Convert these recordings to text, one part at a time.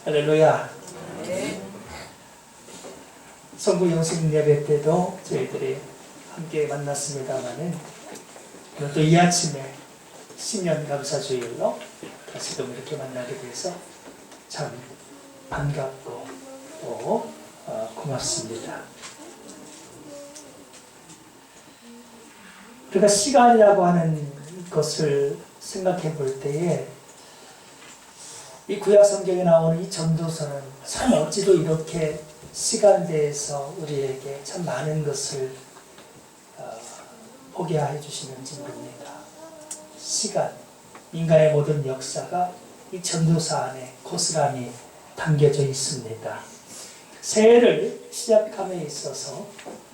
할렐루야. 성부 영신 예배 때도 저희들이 함께 만났습니다만은 또 이 아침에 신년 감사주일로 다시금 이렇게 만나게 돼서 참 반갑고 또 고맙습니다. 우리가 시간이라고 하는 것을 생각해 볼 때에 이 구약 성경에 나오는 이 전도서는 참 어찌도 이렇게 시간에 대해서 우리에게 참 많은 것을 보게 해 주시는지 모릅니다. 시간, 인간의 모든 역사가 이 전도서 안에 고스란히 담겨져 있습니다. 새해를 시작함에 있어서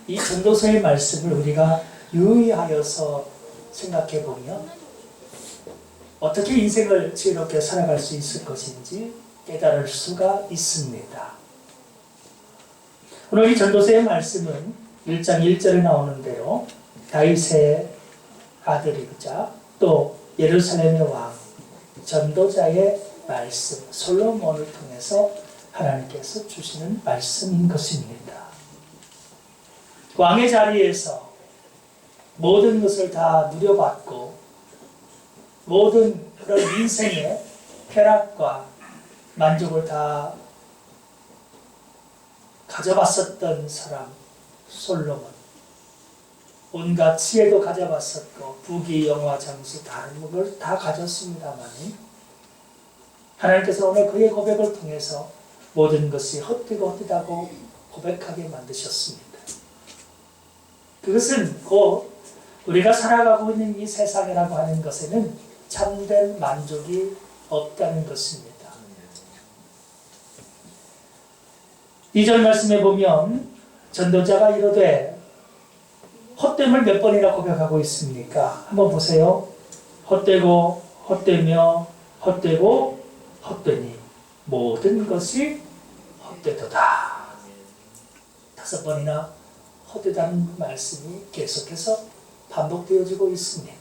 이 전도서의 말씀을 우리가 유의하여서 생각해 보면 어떻게 인생을 지혜롭게 살아갈 수 있을 것인지 깨달을 수가 있습니다. 오늘 이 전도서의 말씀은 1장 1절에 나오는 대로 다윗의 아들이자 또 예루살렘의 왕 전도자의 말씀 솔로몬을 통해서 하나님께서 주시는 말씀인 것입니다. 왕의 자리에서 모든 것을 다 누려봤고 모든 그런 인생의 쾌락과 만족을 다 가져봤었던 사람 솔로몬, 온갖 지혜도 가져봤었고 부귀 영화 장수 다른 걸 다 가졌습니다만 하나님께서 오늘 그의 고백을 통해서 모든 것이 헛되고 헛되다고 고백하게 만드셨습니다. 그것은 곧 우리가 살아가고 있는 이 세상이라고 하는 것에는 참된 만족이 없다는 것입니다. 2절 말씀에 보면 전도자가 이르되 헛됨을 몇 번이나 고백하고 있습니까? 한번 보세요. 헛되고 헛되며 헛되고 헛되니 모든 것이 헛되도다. 5번이나 헛되다는 말씀이 계속해서 반복되어지고 있습니다.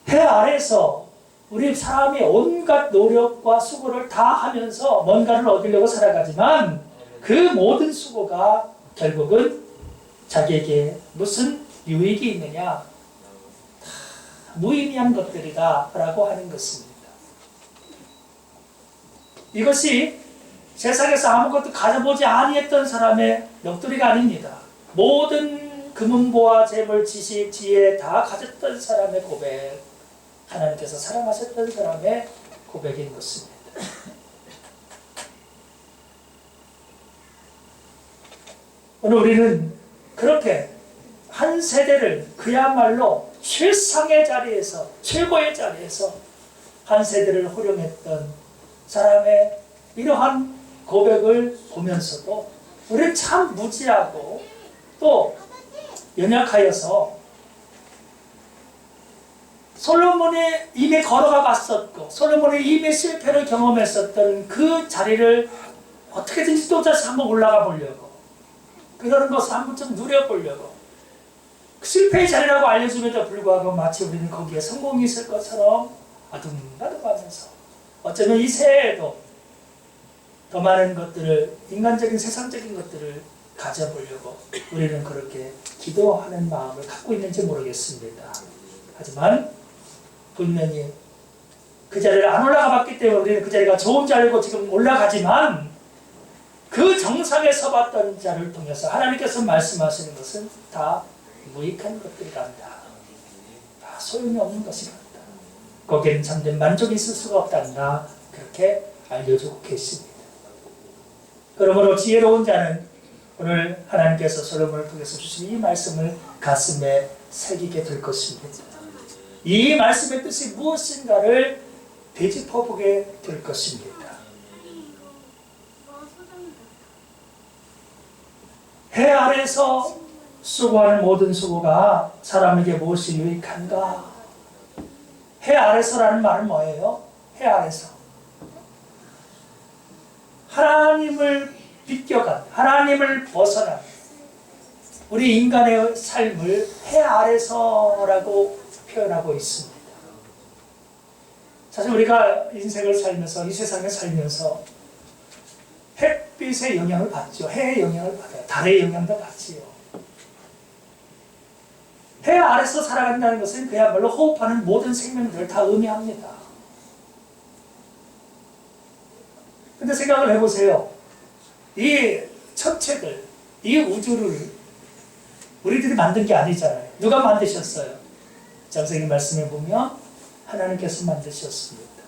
해 아래서 우리 사람이 온갖 노력과 수고를 다 하면서 뭔가를 얻으려고 살아가지만 그 모든 수고가 결국은 자기에게 무슨 유익이 있느냐? 다 무의미한 것들이다 라고 하는 것입니다. 이것이 세상에서 아무것도 가져보지 아니했던 사람의 넋두리가 아닙니다. 모든 금은보화 재물 지식 지혜 다 가졌던 사람의 고백, 하나님께서 사랑하셨던 사람의 고백인 것입니다. 오늘 우리는 그렇게 한 세대를 그야말로 최상의 자리에서 최고의 자리에서 한 세대를 호령했던 사람의 이러한 고백을 보면서도 우리는 참 무지하고 또 연약하여서 솔로몬이 이미 걸어가 봤었고 솔로몬이 이미 실패를 경험했었던 그 자리를 어떻게든지 또 다시 한번 올라가 보려고 그러는 것을 한번 좀 누려보려고 실패의 자리라고 알려줌에도 불구하고 마치 우리는 거기에 성공이 있을 것처럼 아둥바둥하면서 어쩌면 이 새해에도 더 많은 것들을 인간적인 세상적인 것들을 가져보려고 우리는 그렇게 기도하는 마음을 갖고 있는지 모르겠습니다. 하지만 분명히 그 자리를 안 올라가 봤기 때문에 우리는 그 자리가 좋은 자리고 지금 올라가지만 그 정상에 서봤던 자를 통해서 하나님께서 말씀하시는 것은 다 무익한 것들이란다. 다 소용이 없는 것이란다. 거기에는 참된 만족이 있을 수가 없단다. 그렇게 알려주고 계십니다. 그러므로 지혜로운 자는 오늘 하나님께서 솔로몬을 통해서 주신 이 말씀을 가슴에 새기게 될 것입니다. 이 말씀의 뜻이 무엇인가를 되짚어보게 될 것입니다. 해 아래서 수고하는 모든 수고가 사람에게 무엇이 유익한가? 해 아래서라는 말은 뭐예요? 해 아래서 하나님을 비껴간, 하나님을 벗어난 우리 인간의 삶을 해 아래서라고 표현하고 있습니다. 사실 우리가 인생을 살면서 이 세상에 살면서 햇빛의 영향을 받죠. 해의 영향을 받아요. 달의 영향도 받지요. 해 아래서 살아간다는 것은 그야말로 호흡하는 모든 생명들을 다 의미합니다. 근데 생각을 해보세요. 이 천체들, 이 우주를 우리들이 만든 게 아니잖아요. 누가 만드셨어요? 장세기 말씀에 보면 하나님께서 만드셨습니다.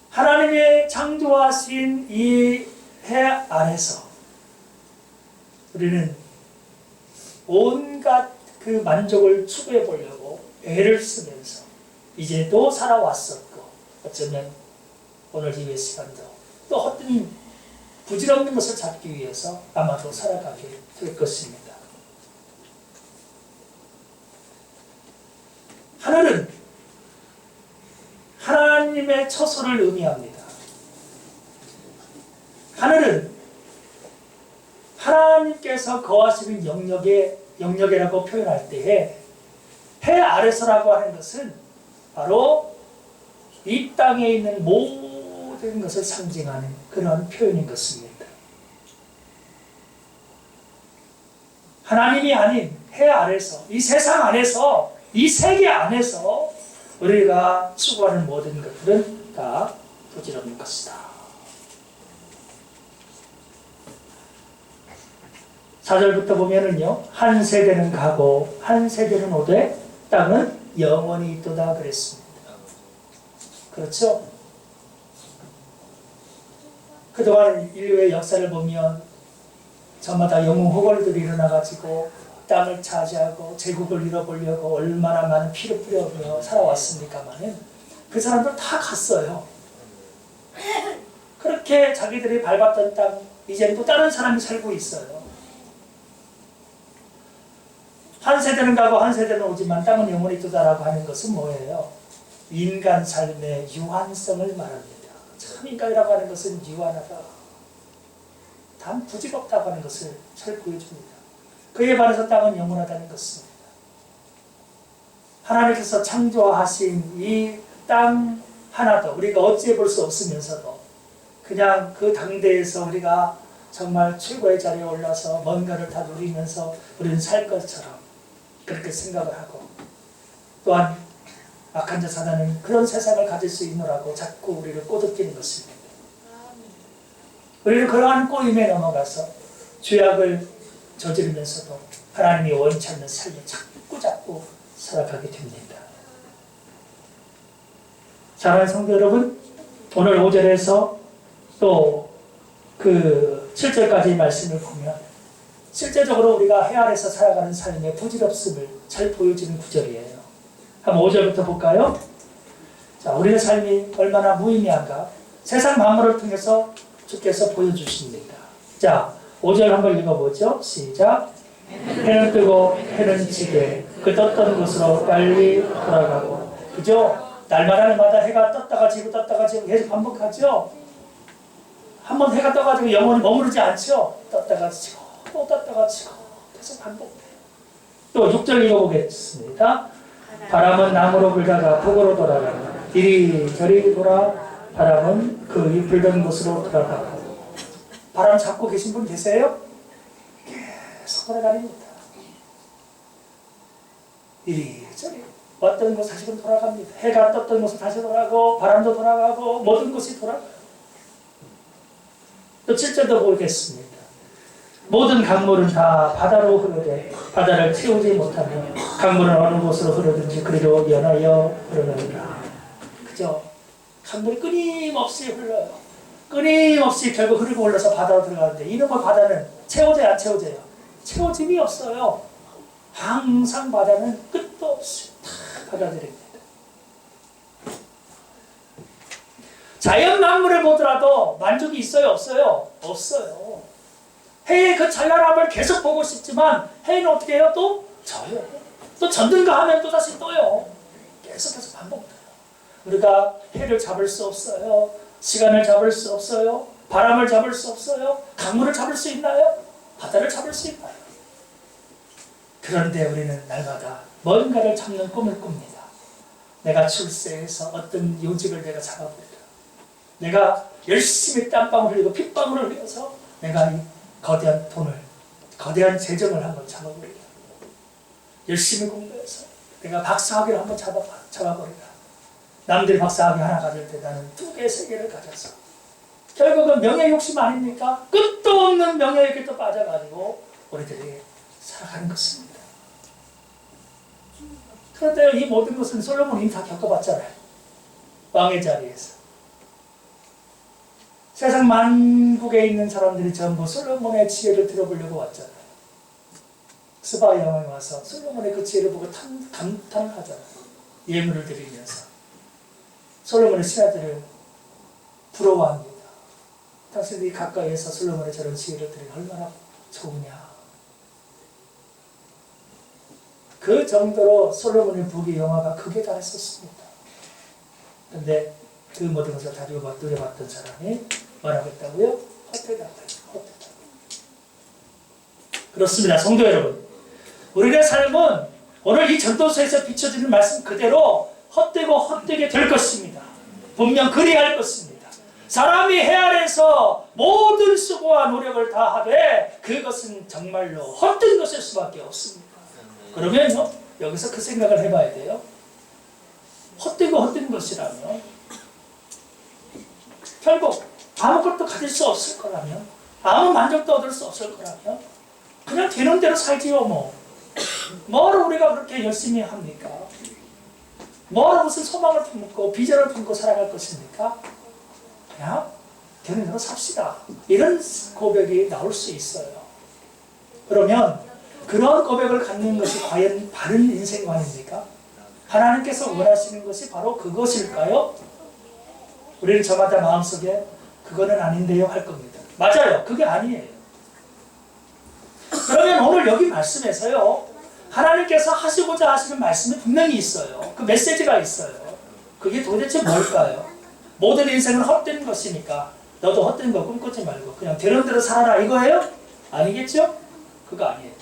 하나님의 창조하신 이 해 아래서 우리는 온갖 그 만족을 추구해 보려고 애를 쓰면서 이제도 살아왔었고, 어쩌면 오늘 이 시간도 또 어떤 부질없는 것을 잡기 위해서 아마도 살아가게 될 것입니다. 하늘은 하나님의 처소를 의미합니다. 하늘은 하나님께서 거하시는 영역이라고 표현할 때에 해 아래서라고 하는 것은 바로 이 땅에 있는 모든 것을 상징하는 그런 표현인 것입니다. 하나님이 아닌 해 아래서, 이 세상 안에서, 이 세계 안에서 우리가 추구하는 모든 것들은 다 부질없는 것이다. 4절부터 보면은요, 한 세대는 가고 한 세대는 오되 땅은 영원히 있도다 그랬습니다. 그렇죠? 그동안 인류의 역사를 보면 저마다 영웅호걸들이 일어나가지고 땅을 차지하고 제국을 잃어보려고 얼마나 많은 피를 뿌려며 살아왔습니까마는 그 사람들 다 갔어요. 그렇게 자기들이 밟았던 땅, 이제는 또 다른 사람이 살고 있어요. 한 세대는 가고 한 세대는 오지만 땅은 영원히 있도다라고 하는 것은 뭐예요? 인간 삶의 유한성을 말합니다. 참 인간이라고 하는 것은 유한하다. 단 부질없다고 하는 것을 잘 보여줍니다. 그에 반해서 땅은 영원하다는 것입니다. 하나님께서 창조하신 이 땅 하나도 우리가 어찌해 볼 수 없으면서도 그냥 그 당대에서 우리가 정말 최고의 자리에 올라서 뭔가를 다 누리면서 우리는 살 것처럼 그렇게 생각을 하고, 또한 악한 자 사단은 그런 세상을 가질 수 있노라고 자꾸 우리를 꼬드기는 것입니다. 우리는 그러한 꼬임에 넘어가서 죄악을 저지르면서도 하나님이 원치 않는 삶을 자꾸 살아가게 됩니다. 사랑하는 성도 여러분, 오늘 5절에서 또 그 7절까지 말씀을 보면 실제적으로 우리가 해 아래서 살아가는 삶의 부질없음을 잘 보여주는 구절이에요. 한번 5절부터 볼까요? 자, 우리의 삶이 얼마나 무의미한가 세상 만물을 통해서 주께서 보여주십니다. 자, 5절 한번 읽어보죠. 시작. 해는 뜨고 해는 지게 그 떴던 곳으로 빨리 돌아가고. 그죠? 날마다 해가 떴다가 지고 떴다가 지고 계속 반복하죠? 한번 해가 떠가지고 영원히 머무르지 않죠? 떴다가 지고 또 떴다가 지고 계속 반복돼요. 또 6절 읽어보겠습니다. 바람은 남으로 불다가 북으로 돌아가고 이리저리 돌아 바람은 그 불던 곳으로 돌아가고. 바람 잡고 계신 분 계세요? 계속 돌아다닙니다. 이리저리 왔던 곳 다시금 돌아갑니다. 해가 떴던 곳은 다시 돌아가고 바람도 돌아가고 모든 것이 돌아가요. 또 7절도 보겠습니다. 모든 강물은 다 바다로 흐르되 바다를 채우지 못하며 강물은 어느 곳으로 흐르든지 그리로 연하여 흐르느니라. 그죠? 강물이 끊임없이 흘러요. 끊임없이 결국 흐르고 올라서 바다로 들어가는데 이놈의 바다는 채워져요, 안 채워져요? 채워짐이 없어요. 항상 바다는 끝도 없이 다 받아들입니다. 자연 만물을 보더라도 만족이 있어요, 없어요? 없어요. 해의 그 찬란함을 계속 보고 싶지만 해는 어떻게 해요? 또 져요. 또 졌는가 하면 또 다시 떠요. 계속해서 반복돼요. 우리가 해를 잡을 수 없어요. 시간을 잡을 수 없어요. 바람을 잡을 수 없어요. 강물을 잡을 수 있나요? 바다를 잡을 수 있나요? 그런데 우리는 날마다 뭔가를 잡는 꿈을 꿉니다. 내가 출세해서 어떤 요직을 내가 잡아버리라. 내가 열심히 땀방울 흘리고 핏방울을 흘려서 내가 이 거대한 돈을, 거대한 재정을 한번 잡아버리라. 열심히 공부해서 내가 박사학위를 한번 잡아버리라. 남들이 박사학위 하나 가질 때 나는 2개, 3개를 가져서 결국은 명예 욕심 아닙니까? 끝도 없는 명예에게 또 빠져가지고 우리들이 살아가는 것입니다. 그런데 이 모든 것은 솔로몬이 다 겪어봤잖아요. 왕의 자리에서. 세상 만국에 있는 사람들이 전부 솔로몬의 지혜를 들어보려고 왔잖아요. 스바 여왕에 와서 솔로몬의 그 지혜를 보고 감탄을 하잖아요. 예물을 드리면서 솔로몬의 신하들을 부러워합니다. 당신들이 가까이에서 솔로몬의 저런 지혜를 들으면 얼마나 좋으냐. 그 정도로 솔로몬의 부귀 영화가 극에 달했었습니다. 그런데 그 모든 것을 다 누려봤던 사람이 뭐라고 했다고요? 헛되다. 그렇습니다. 성도 여러분, 우리의 삶은 오늘 이 전도서에서 비춰지는 말씀 그대로 헛되고 헛되게 될 것입니다. 분명 그리할 것입니다. 사람이 해 아래서 모든 수고와 노력을 다하되 그것은 정말로 헛된 것일 수밖에 없습니다. 그러면요, 여기서 그 생각을 해봐야 돼요. 헛되고 헛된 것이라면 결국 아무것도 가질 수 없을 거라면, 아무 만족도 얻을 수 없을 거라면 그냥 되는 대로 살지요. 뭐로 우리가 그렇게 열심히 합니까? 뭐로 무슨 소망을 품고 비전을 품고 살아갈 것입니까? 그냥 되는 대로 삽시다. 이런 고백이 나올 수 있어요. 그러면 그런 고백을 갖는 것이 과연 바른 인생관입니까? 하나님께서 원하시는 것이 바로 그것일까요? 우리는 저마다 마음속에 그거는 아닌데요 할 겁니다. 맞아요. 그게 아니에요. 그러면 오늘 여기 말씀에서요, 하나님께서 하시고자 하시는 말씀이 분명히 있어요. 그 메시지가 있어요. 그게 도대체 뭘까요? 모든 인생은 헛된 것이니까 너도 헛된 거 꿈꾸지 말고 그냥 되는 대로 살아라 이거예요? 아니겠죠? 그거 아니에요.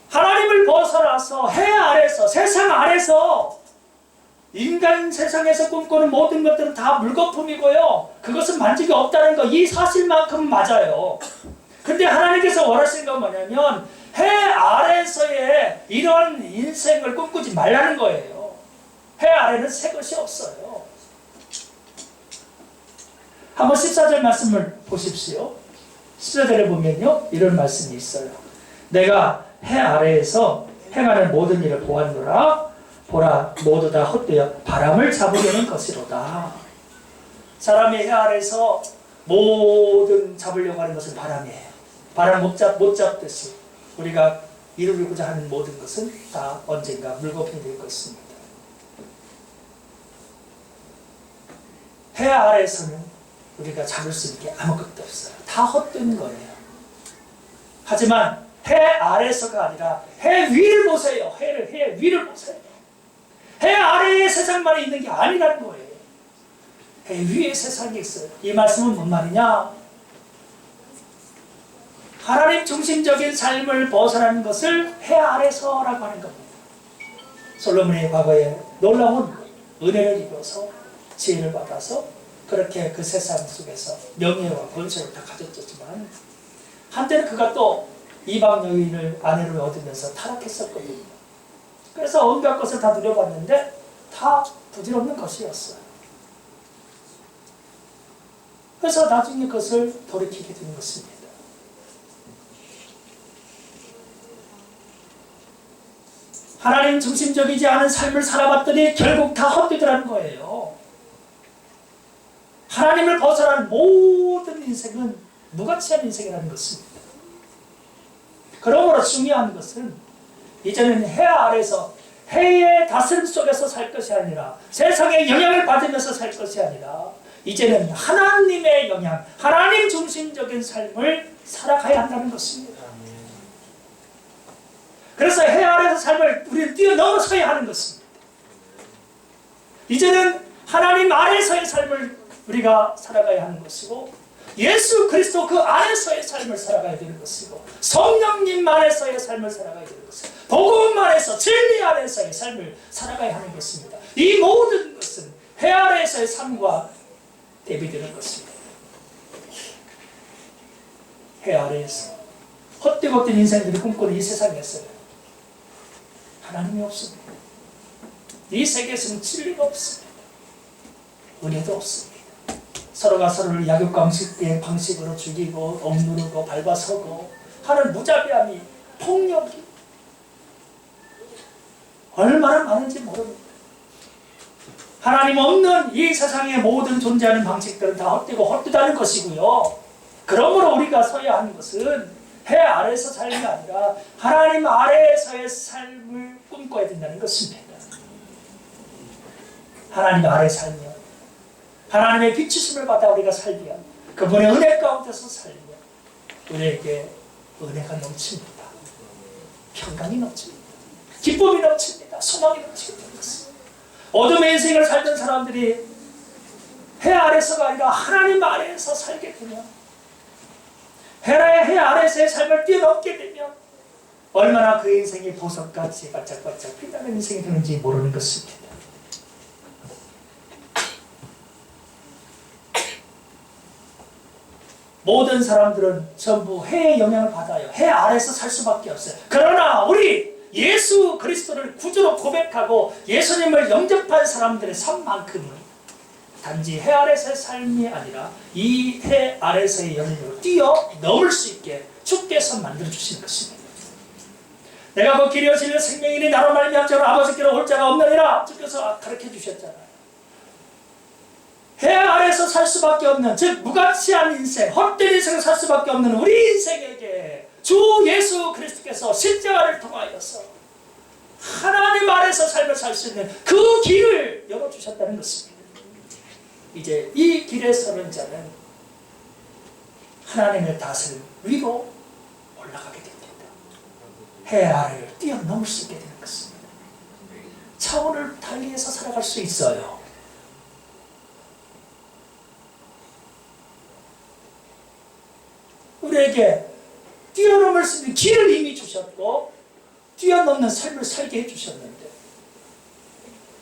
하나님을 벗어나서 해 아래서, 세상 아래서 인간 세상에서 꿈꾸는 모든 것들은 다 물거품이고요. 그것은 만족이 없다는 거, 이 사실만큼 맞아요. 근데 하나님께서 원하시는 건 뭐냐면 해 아래서의 이런 인생을 꿈꾸지 말라는 거예요. 해 아래는 새 것이 없어요. 한번 14절 말씀을 보십시오. 14절에 보면요, 이런 말씀이 있어요. 내가 해 아래에서 행하는 모든 일을 보았노라. 보라, 모두 다 헛되어 바람을 잡으려는 것이로다. 사람이 해 아래에서 모든 잡으려고 하는 것은 바람이에요. 바람 못 잡듯이 우리가 이루고자 하는 모든 것은 다 언젠가 물거품이 될 것입니다. 해 아래에서는 우리가 잡을 수 있는 게 아무것도 없어요. 다 헛된 거예요. 하지만 해 아래서가 아니라 해 위를 보세요. 해 위를 보세요. 해 아래의 세상만 있는 게 아니라는 거예요. 해 위에 세상이 있어요. 이 말씀은 뭔 말이냐? 하나님 중심적인 삶을 벗어나는 것을 해 아래서라고 하는 겁니다. 솔로몬이 과거에 놀라운 은혜를 입어서 지혜를 받아서 그렇게 그 세상 속에서 명예와 권세를 다 가졌지만 한때는 그가 또 이방 여인을 아내로 얻으면서 타락했었거든요. 그래서 온갖 것을 다 누려봤는데 다 부질없는 것이었어요. 그래서 나중에 그것을 돌이키게 된 것입니다. 하나님 중심적이지 않은 삶을 살아봤더니 결국 다 헛되더라는 거예요. 하나님을 벗어난 모든 인생은 무가치한 인생이라는 것입니다. 그러므로 중요한 것은 이제는 해 아래서 해의 다스림 속에서 살 것이 아니라 세상의 영향을 받으면서 살 것이 아니라 이제는 하나님의 영향, 하나님 중심적인 삶을 살아가야 한다는 것입니다. 그래서 해 아래서 삶을 우리는 뛰어넘어서야 하는 것입니다. 이제는 하나님 아래서의 삶을 우리가 살아가야 하는 것이고 예수 그리스도 그 안에서의 삶을 살아가야 되는 것이고, 성령님 안에서의 삶을 살아가야 되는 것이고, 복음 안에서, 진리 안에서의 삶을 살아가야 하는 것입니다. 이 모든 것은 해 아래에서의 삶과 대비되는 것입니다. 해 아래에서 헛되고 헛된 인생들이 꿈꾸는 이 세상에서 하나님이 없습니다. 이 세계에서는 진리가 없습니다. 은혜도 없습니다. 서로가 서로를 약육강식의 방식으로 죽이고 억누르고 밟아서고 하는 무자비함이, 폭력이 얼마나 많은지 모릅니다. 하나님 없는 이 세상의 모든 존재하는 방식들은 다 헛되고 헛되다는 것이고요. 그러므로 우리가 서야 하는 것은 해 아래에서 삶이 아니라 하나님 아래에서의 삶을 꿈꿔야 된다는 것입니다. 하나님 아래 살며 하나님의 비추심을 받아 우리가 살며 그분의 은혜 가운데서 살며 우리에게 은혜가 넘칩니다. 평강이 넘칩니다. 기쁨이 넘칩니다. 소망이 넘칩니다. 어둠의 인생을 살던 사람들이 해 아래서가 아니라 하나님 아래에서 살게 되면, 해 아래에서의 삶을 뛰어넘게 되면 얼마나 그 인생이 보석같이 반짝반짝 빛나는 인생이 되는지 모르는 것입니다. 모든 사람들은 전부 해의 영향을 받아요. 해 아래에서 살 수밖에 없어요. 그러나 우리 예수 그리스도를 구주로 고백하고 예수님을 영접한 사람들의 삶만큼은 단지 해 아래서의 삶이 아니라 이 해 아래서의 영역으로 뛰어넘을 수 있게 주께서 만들어주신 것입니다. 내가 그 길이요 진리요 생명이니 나로 말미암지 아버지께로 올 자가 없느니라 주께서 가르쳐 주셨잖아요. 해 아래서 살 수밖에 없는, 즉 무가치한 인생, 헛된 인생을 살 수밖에 없는 우리 인생에게 주 예수 그리스도께서 십자가를 통하여서 하나님 아래서 삶을 살 수 있는 그 길을 열어주셨다는 것입니다. 이제 이 길에 서는 자는 하나님의 닷을 위로 올라가게 됩니다. 해 아래를 뛰어넘을 수 있게 되는 것입니다. 차원을 달리해서 살아갈 수 있어요. 우리에게 뛰어넘을 수 있는 길을 이미 주셨고 뛰어넘는 삶을 살게 해주셨는데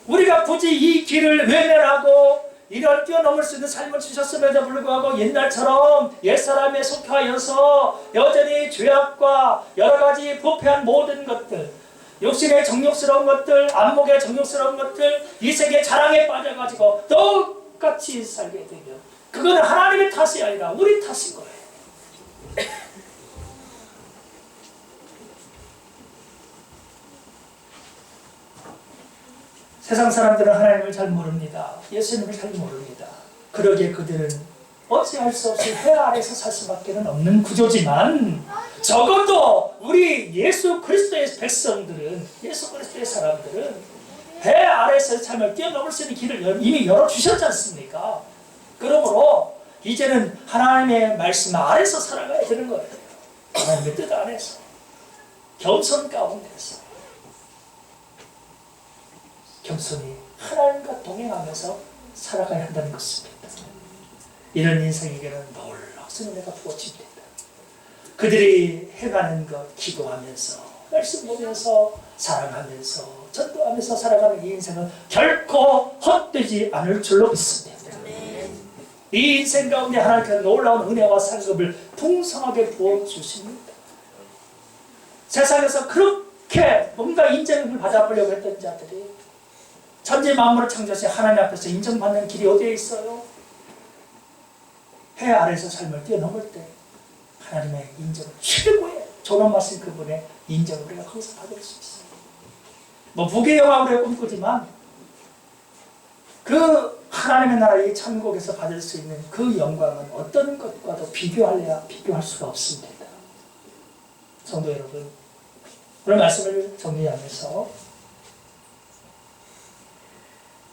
우리가 굳이 이 길을 외면하고 이런 뛰어넘을 수 있는 삶을 주셨음에도 불구하고 옛날처럼 옛사람에 속하여서 여전히 죄악과 여러가지 부패한 모든 것들, 욕심의 정욕스러운 것들, 안목의 정욕스러운 것들, 이 세계 자랑에 빠져가지고 똑같이 살게 되면 그거는 하나님의 탓이 아니라 우리 탓인 거예요. 세상 사람들은 하나님을 잘 모릅니다. 예수님을 잘 모릅니다. 그러기에 그들은 어찌할 수 없이 해 아래서 살 수밖에 없는 구조지만 적어도 우리 예수 그리스도의 백성들은, 예수 그리스도의 사람들은 해 아래서 삶을 뛰어넘을 수 있는 길을 이미 열어주셨지 않습니까? 그러므로 이제는 하나님의 말씀 아래서 살아가야 되는 거예요. 하나님의 뜻 안에서, 겸손 가운데서 겸손히 하나님과 동행하면서 살아가야 한다는 것입니다. 이런 인생에게는 놀라운 은혜가 부어집니다. 그들이 해가는 것 기도하면서, 말씀 보면서, 사랑하면서, 전도하면서 살아가는 이 인생은 결코 헛되지 않을 줄로 믿습니다. 이 인생 가운데 하나님께서 놀라운 은혜와 상급을 풍성하게 부어주십니다. 세상에서 그렇게 뭔가 인정을 받아보려고 했던 자들이 천지 만물을 창조하신 하나님 앞에서 인정받는 길이 어디에 있어요? 해 아래서 삶을 뛰어넘을 때 하나님의 인정을, 최고의 존엄하신 그분의 인정을 우리가 거기서 받을 수 있어요. 뭐 부귀 영화를 꿈꾸지만 그 하나님의 나라 이 천국에서 받을 수 있는 그 영광은 어떤 것과도 비교할 수가 없습니다. 성도 여러분, 오늘 말씀을 정리하면서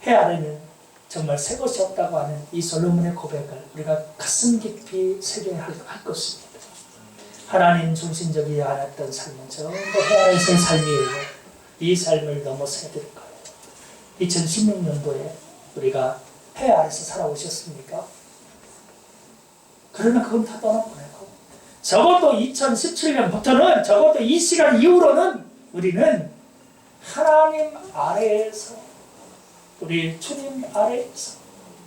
해 아래는 정말 새 것이 없다고 하는 이 솔로몬의 고백을 우리가 가슴 깊이 새겨야 할 것입니다. 하나님 중심적이지 않았던 삶은 전부 해 아래에서의 삶이에요. 이 삶을 넘어서야 될 거예요. 2016년도에 우리가 해 아래서 살아오셨습니까? 그러나 그건 다 떠나보내고 적어도 2017년부터는 적어도 이 시간 이후로는 우리는 하나님 아래에서 우리 주님 아래에서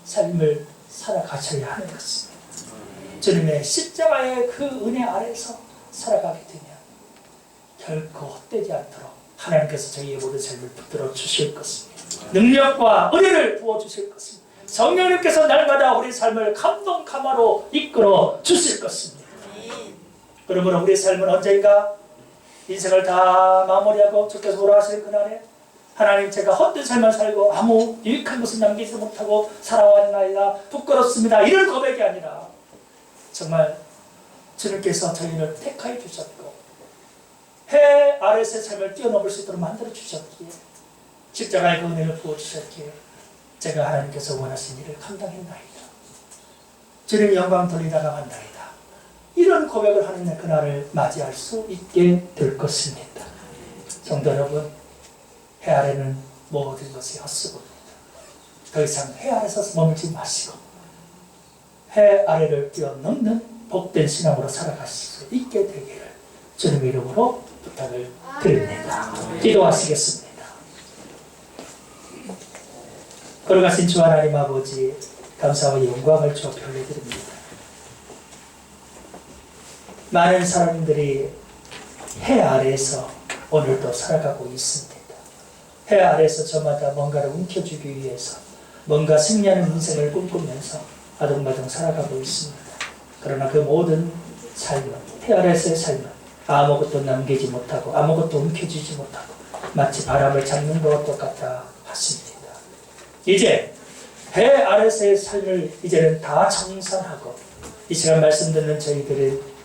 삶을 살아가셔야 하는 것입니다. 주님의 십자가의 그 은혜 아래에서 살아가게 되면 결코 헛되지 않도록 하나님께서 저희의 모든 삶을 붙들어 주실 것입니다. 능력과 은혜를 부어주실 것입니다. 성령님께서 날마다 우리 삶을 감동감화로 이끌어 주실 것입니다. 그러므로 우리 삶은 언젠가 인생을 다 마무리하고 주께서 오라 하실 그날에 하나님 제가 헛된 삶을 살고 아무 유익한 것을 남기지 못하고 살아왔나이다 부끄럽습니다 이런 고백이 아니라 정말 주님께서 저희를 택하여 주셨고 해 아래서의 삶을 뛰어넘을 수 있도록 만들어 주셨기에 십자가의 그 은혜를 부어주셨기에 제가 하나님께서 원하신 일을 감당했나이다. 주님 영광 돌리다 나간다이다. 이런 고백을 하는 그날을 맞이할 수 있게 될 것입니다. 성도 여러분, 해 아래는 모든 것이 헛수고입니다. 더 이상 해 아래서 머물지 마시고 해 아래를 뛰어넘는 복된 신앙으로 살아갈 수 있게 되기를 주님의 이름으로 부탁을 드립니다. 기도하시겠습니다. 걸어가신 주 하나님 아버지 감사와 영광을 주어 돌려드립니다. 많은 사람들이 해 아래에서 오늘도 살아가고 있습니다. 해 아래에서 저마다 뭔가를 움켜쥐기 위해서 뭔가 승리하는 인생을 꿈꾸면서 아둥바둥 살아가고 있습니다. 그러나 그 모든 삶은 해 아래에서의 삶은 아무것도 남기지 못하고 아무것도 움켜쥐지 못하고 마치 바람을 잡는 것과 똑같다 하십니다. 이제 해 아래서의 삶을 이제는 다 청산하고 이 시간 말씀 듣는 저희들은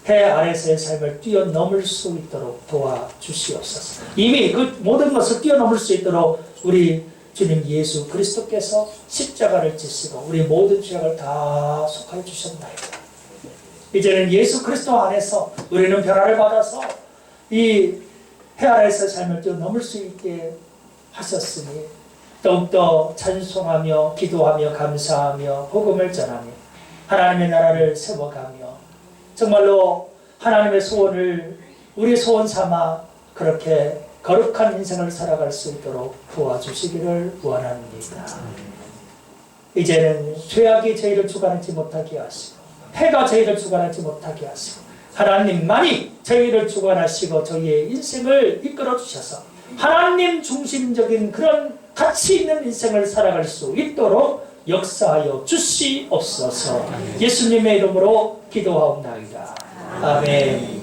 해 아래서의 삶을 뛰어넘을 수 있도록 도와주시옵소서. 이미 그 모든 것을 뛰어넘을 수 있도록 우리 주님 예수 그리스도께서 십자가를 지시고 우리 모든 죄악을 다 속하여 주셨나이다. 이제는 예수 그리스도 안에서 우리는 변화를 받아서 이 해 아래서의 삶을 뛰어넘을 수 있게 하셨으니 더욱더 찬송하며 기도하며 감사하며 복음을 전하며 하나님의 나라를 세워가며 정말로 하나님의 소원을 우리 소원 삼아 그렇게 거룩한 인생을 살아갈 수 있도록 도와주시기를 원합니다. 이제는 죄악이 저희를 주관하지 못하게 하시고 해가 저희를 주관하지 못하게 하시고 하나님만이 저희를 주관하시고 저희의 인생을 이끌어 주셔서 하나님 중심적인 그런 가치 있는 인생을 살아갈 수 있도록 역사하여 주시옵소서. 예수님의 이름으로 기도하옵나이다. 아멘.